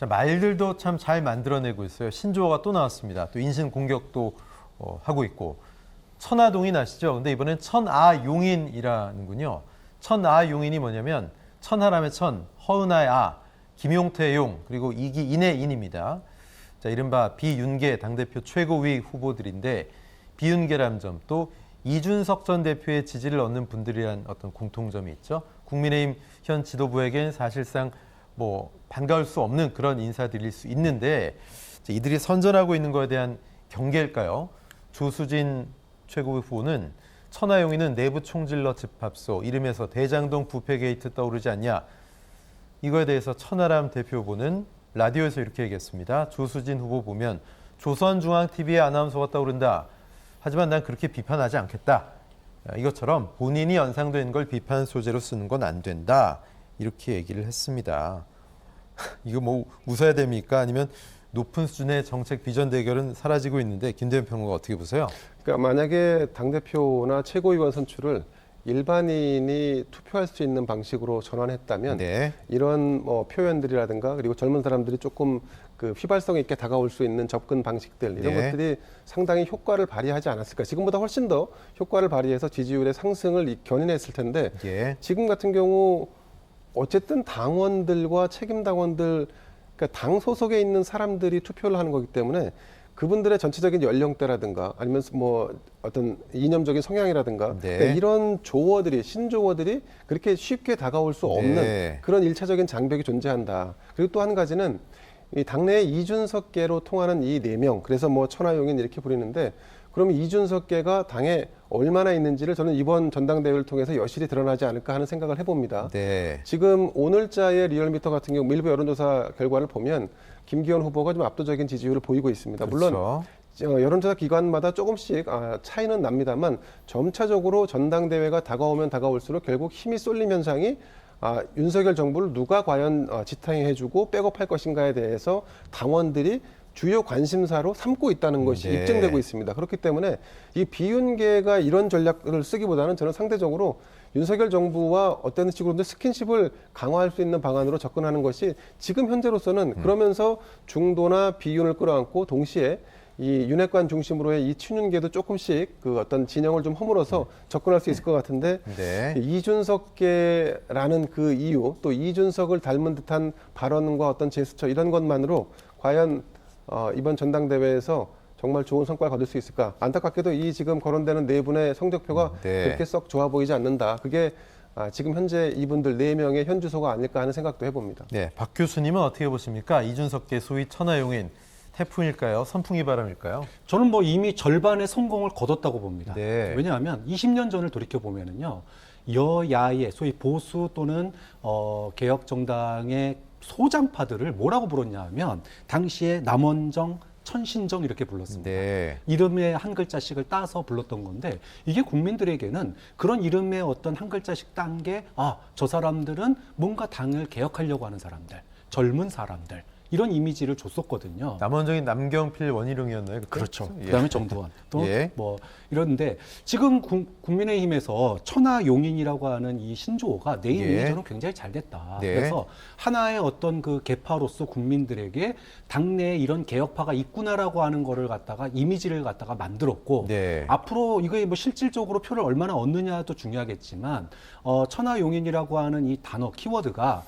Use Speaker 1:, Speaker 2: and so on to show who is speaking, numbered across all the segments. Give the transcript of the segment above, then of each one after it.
Speaker 1: 자, 말들도 참 잘 만들어내고 있어요. 신조어가 또 나왔습니다. 또 인신 공격도 하고 있고. 천하동인 아시죠? 근데 이번엔 천아용인이라는군요. 천아용인이 뭐냐면 천하람의 천, 허은하의 아, 김용태의 용, 그리고 이기인의 인입니다. 자, 이른바 비윤계 당대표 최고위 후보들인데 비윤계라는 점, 또 이준석 전 대표의 지지를 얻는 분들이란 어떤 공통점이 있죠. 국민의힘 현 지도부에겐 사실상 뭐 반가울 수 없는 그런 인사들일 수 있는데 이들이 선전하고 있는 것에 대한 경계일까요? 조수진 최고위 후보는 천하용인은 내부 총질러 집합소, 이름에서 대장동 부패 게이트 떠오르지 않냐. 이거에 대해서 천하람 대표 후보는 라디오에서 이렇게 얘기했습니다. 조수진 후보 보면 조선중앙TV의 아나운서가 떠오른다. 하지만 난 그렇게 비판하지 않겠다. 이것처럼 본인이 연상된 걸 비판 소재로 쓰는 건 안 된다. 이렇게 얘기를 했습니다. 이거 뭐 웃어야 됩니까? 아니면 높은 수준의 정책 비전 대결은 사라지고 있는데 김대현 평론가 어떻게 보세요?
Speaker 2: 그러니까 만약에 당대표나 최고위원 선출을 일반인이 투표할 수 있는 방식으로 전환했다면
Speaker 1: 네.
Speaker 2: 이런 뭐 표현들이라든가 그리고 젊은 사람들이 조금 그 휘발성 있게 다가올 수 있는 접근 방식들 이런
Speaker 1: 네.
Speaker 2: 것들이 상당히 효과를 발휘하지 않았을까. 지금보다 훨씬 더 효과를 발휘해서 지지율의 상승을 견인했을 텐데
Speaker 1: 예.
Speaker 2: 지금 같은 경우 어쨌든 당원들과 책임 당원들, 그러니까 당 소속에 있는 사람들이 투표를 하는 거기 때문에 그분들의 전체적인 연령대라든가 아니면 뭐 어떤 이념적인 성향이라든가
Speaker 1: 네.
Speaker 2: 그러니까 이런 조어들이 신조어들이 그렇게 쉽게 다가올 수 없는
Speaker 1: 네.
Speaker 2: 그런 일차적인 장벽이 존재한다. 그리고 또 한 가지는 이 당내의 이준석계로 통하는 이 4명, 그래서 뭐 천하용인 이렇게 부르는데 그러면 이준석계가 당에 얼마나 있는지를 저는 이번 전당대회를 통해서 여실히 드러나지 않을까 하는 생각을 해봅니다.
Speaker 1: 네.
Speaker 2: 지금 오늘자의 리얼미터 같은 경우 일부 여론조사 결과를 보면 김기현 후보가 좀 압도적인 지지율을 보이고 있습니다. 물론
Speaker 1: 그렇죠.
Speaker 2: 여론조사 기관마다 조금씩 차이는 납니다만 점차적으로 전당대회가 다가오면 다가올수록 결국 힘이 쏠림 현상이 윤석열 정부를 누가 과연 지탱해주고 백업할 것인가에 대해서 당원들이 주요 관심사로 삼고 있다는 것이
Speaker 1: 네.
Speaker 2: 입증되고 있습니다. 그렇기 때문에 이 비윤계가 이런 전략을 쓰기보다는 저는 상대적으로 윤석열 정부와 어떤 식으로든 스킨십을 강화할 수 있는 방안으로 접근하는 것이 지금 현재로서는 그러면서 중도나 비윤을 끌어안고 동시에 이 윤핵관 중심으로의 이 친윤계도 조금씩 그 어떤 진영을 좀 허물어서 접근할 수 있을 것 같은데
Speaker 1: 네.
Speaker 2: 이준석계라는 그 이유 또 이준석을 닮은 듯한 발언과 어떤 제스처 이런 것만으로 과연 이번 전당대회에서 정말 좋은 성과를 거둘 수 있을까? 안타깝게도 이 지금 거론되는 네 분의 성적표가
Speaker 1: 네.
Speaker 2: 그렇게 썩 좋아 보이지 않는다. 그게 지금 현재 이분들 4명의 현 주소가 아닐까 하는 생각도 해봅니다.
Speaker 1: 네. 박 교수님은 어떻게 보십니까? 이준석계 소위 천하용인 태풍일까요? 선풍이 바람일까요?
Speaker 3: 저는 뭐 이미 절반의 성공을 거뒀다고 봅니다.
Speaker 1: 네.
Speaker 3: 왜냐하면 20년 전을 돌이켜 보면은요, 여야의 소위 보수 또는 개혁 정당의 소장파들을 뭐라고 불렀냐면 당시에 남원정, 천신정 이렇게 불렀습니다.
Speaker 1: 네.
Speaker 3: 이름의 한 글자씩을 따서 불렀던 건데 이게 국민들에게는 그런 이름의 어떤 한 글자씩 딴 게 저 사람들은 뭔가 당을 개혁하려고 하는 사람들, 젊은 사람들 이런 이미지를 줬었거든요.
Speaker 1: 남원정인 남경필 원희룡이었나요? 그때?
Speaker 3: 그렇죠.
Speaker 1: 예.
Speaker 3: 그다음에 정두환 또
Speaker 1: 예.
Speaker 3: 뭐 이런데 지금 국민의힘에서 천하용인이라고 하는 이 신조어가 네이밍이
Speaker 1: 예.
Speaker 3: 저는 굉장히 잘 됐다.
Speaker 1: 네.
Speaker 3: 그래서 하나의 어떤 그 계파로서 국민들에게 당내에 이런 개혁파가 있구나라고 하는 거를 갖다가 이미지를 갖다가 만들었고
Speaker 1: 네.
Speaker 3: 앞으로 이게 뭐 실질적으로 표를 얼마나 얻느냐도 중요하겠지만 천하용인이라고 하는 이 단어 키워드가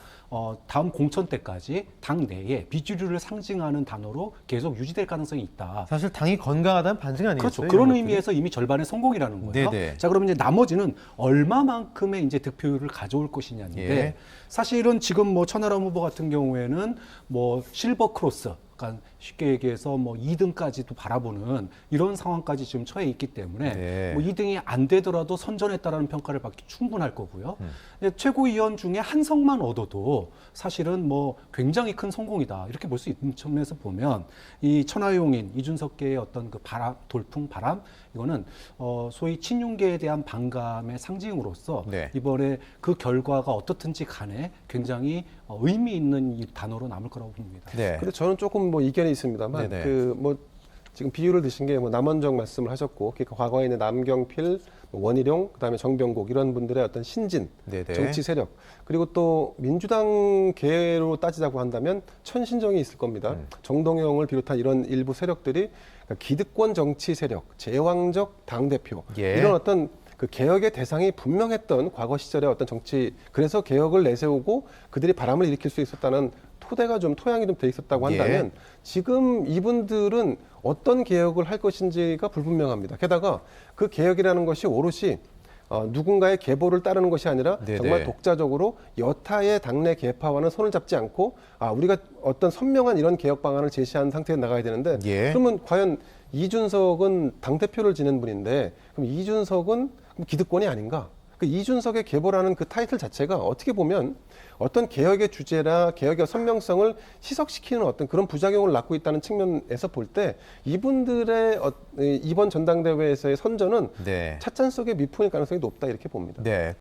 Speaker 3: 다음 공천 때까지 당 내에 비주류를 상징하는 단어로 계속 유지될 가능성이 있다.
Speaker 1: 사실 당이 건강하다는 반증 아니겠어요?
Speaker 3: 그렇죠. 그런
Speaker 1: 이런
Speaker 3: 의미에서 이미 절반의 성공이라는 거예요.
Speaker 1: 네네.
Speaker 3: 자, 그러면 이제 나머지는 얼마만큼의 이제 득표율을 가져올 것이냐인데
Speaker 1: 예.
Speaker 3: 사실은 지금 뭐 천하람 후보 같은 경우에는 뭐 실버 크로스, 그러니까 쉽게 얘기해서 뭐 2등까지도 바라보는 이런 상황까지 지금 처해 있기 때문에
Speaker 1: 네.
Speaker 3: 뭐 2등이 안 되더라도 선전했다라는 평가를 받기 충분할 거고요. 근데 최고위원 중에 한 석만 얻어도 사실은 뭐 굉장히 큰 성공이다 이렇게 볼 수 있는 측면에서 보면 이 천하용인 이준석계의 어떤 그 바람, 돌풍 바람 이거는 소위 친윤계에 대한 반감의 상징으로서
Speaker 1: 네.
Speaker 3: 이번에 그 결과가 어떻든지 간에 굉장히 의미 있는 이 단어로 남을 거라고 봅니다.
Speaker 1: 네.
Speaker 2: 근데 저는 조금 뭐 이견이 있습니다만
Speaker 1: 네네.
Speaker 2: 그 뭐 지금 비유를 드신 게 뭐 남원정 말씀을 하셨고 그러니까 과거에 있는 남경필 원희룡, 그다음에 정병국 이런 분들의 어떤 신진
Speaker 1: 네네.
Speaker 2: 정치 세력, 그리고 또 민주당계로 따지자고 한다면 천신정이 있을 겁니다. 정동영을 비롯한 이런 일부 세력들이 그러니까 기득권 정치 세력, 제왕적 당 대표
Speaker 1: 예.
Speaker 2: 이런 어떤 그 개혁의 대상이 분명했던 과거 시절의 어떤 정치, 그래서 개혁을 내세우고 그들이 바람을 일으킬 수 있었다는 토대가 좀 토양이 좀 돼 있었다고 한다면 지금 이분들은 어떤 개혁을 할 것인지가 불분명합니다. 게다가 그 개혁이라는 것이 오롯이 누군가의 계보를 따르는 것이 아니라
Speaker 1: 네네.
Speaker 2: 정말 독자적으로 여타의 당내 계파와는 손을 잡지 않고 우리가 어떤 선명한 이런 개혁 방안을 제시한 상태에 나가야 되는데
Speaker 1: 예.
Speaker 2: 그러면 과연 이준석은 당대표를 지낸 분인데 그럼 이준석은 기득권이 아닌가? 그 이준석의 계보라는 그 타이틀 자체가 어떻게 보면 어떤 개혁의 주제나 개혁의 선명성을 희석시키는 어떤 그런 부작용을 낳고 있다는 측면에서 볼 때 이분들의 이번 전당대회에서의 선전은
Speaker 1: 네.
Speaker 2: 찻잔 속의 미풍일 가능성이 높다 이렇게 봅니다.
Speaker 1: 네.